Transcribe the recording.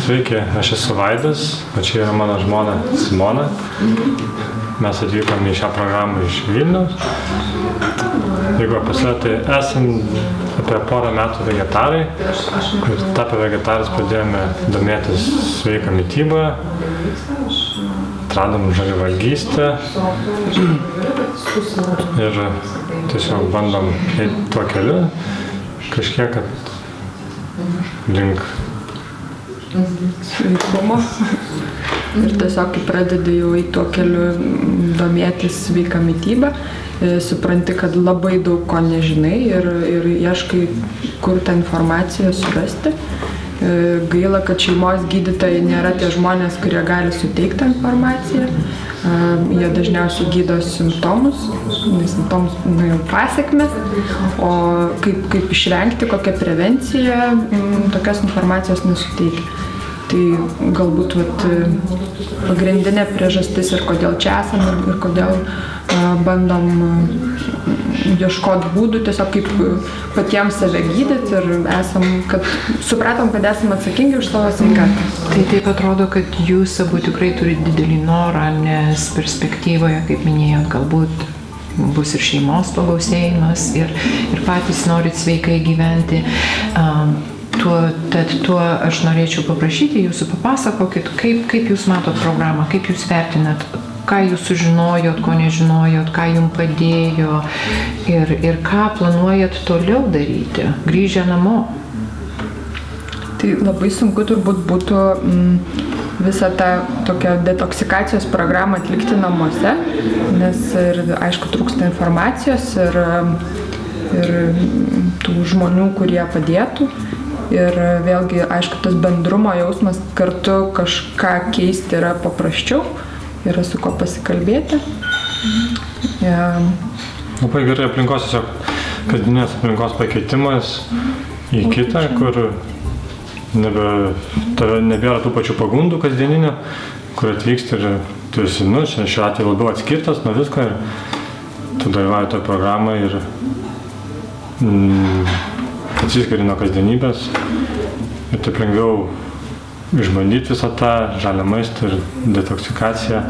Sveiki, aš esu Vaidas, o čia yra mano žmona Simona. Mes atvykome į šią programą iš Vilniaus. Jeigu pasiūlė, tai esam apie porą metų vegetarai. Ir tapę vegetarais pradėjome domėtis sveiką mitybą, atradom žaliavalgystę ir tiesiog bandom eiti tuo keliu kažkiek, kad link sveikumo. Ir tiesiog, kai pradedi jau eiti tuo keliu domėtis sveiką mitybą, supranti, kad labai daug ko nežinai ir ieškai, kur tą informaciją surasti. Gaila, kad šeimos gydytojai nėra tie žmonės, kurie gali suteikti tą informaciją. Jie dažniausiai gydo simptomus, jau pasekmes, o kaip išvengti, kokią prevenciją, tokios informacijos nesuteikia. Tai galbūt pagrindinė priežastis ir kodėl čia esam ir kodėl bandom ieškoti būdų, tiesiog kaip patiems save gydyti ir supratom, kad esam atsakingi už savo sveikatą. Tai taip atrodo, kad jūs abu tikrai turite didelį norą, nes perspektyvoje, kaip minėjot, galbūt bus ir šeimos pagausėjimas ir patys norit sveikai gyventi. Tad tuo aš norėčiau paprašyti jūsų, papasakokit, kaip jūs matot programą, kaip jūs vertinat, ką jūs sužinojot, ko nežinojot, ką jums padėjo ir ką planuojat toliau daryti, grįžę namo. Tai labai sunku turbūt būtų visą tą tokią detoksikacijos programą atlikti namuose, nes ir aišku trūksta informacijos ir tų žmonių, kurie padėtų. Ir vėlgi, aišku, tas bendrumo jausmas kartu kažką keisti yra paprasčiau, yra su ko pasikalbėti. Labai gerai aplinkos, tiesiog kasdienės aplinkos pakeitimas į kitą, kur nebėra tų pačių pagundų kasdieninių, kur atvyksti ir tu esi, šiuo atveju labiau atskirtas nuo visko ir tu dalyvauji toje programoje ir atsiskiri nuo kasdienybės ir taip lengviau išbandyti visą tą žalią maistą ir detoksikaciją.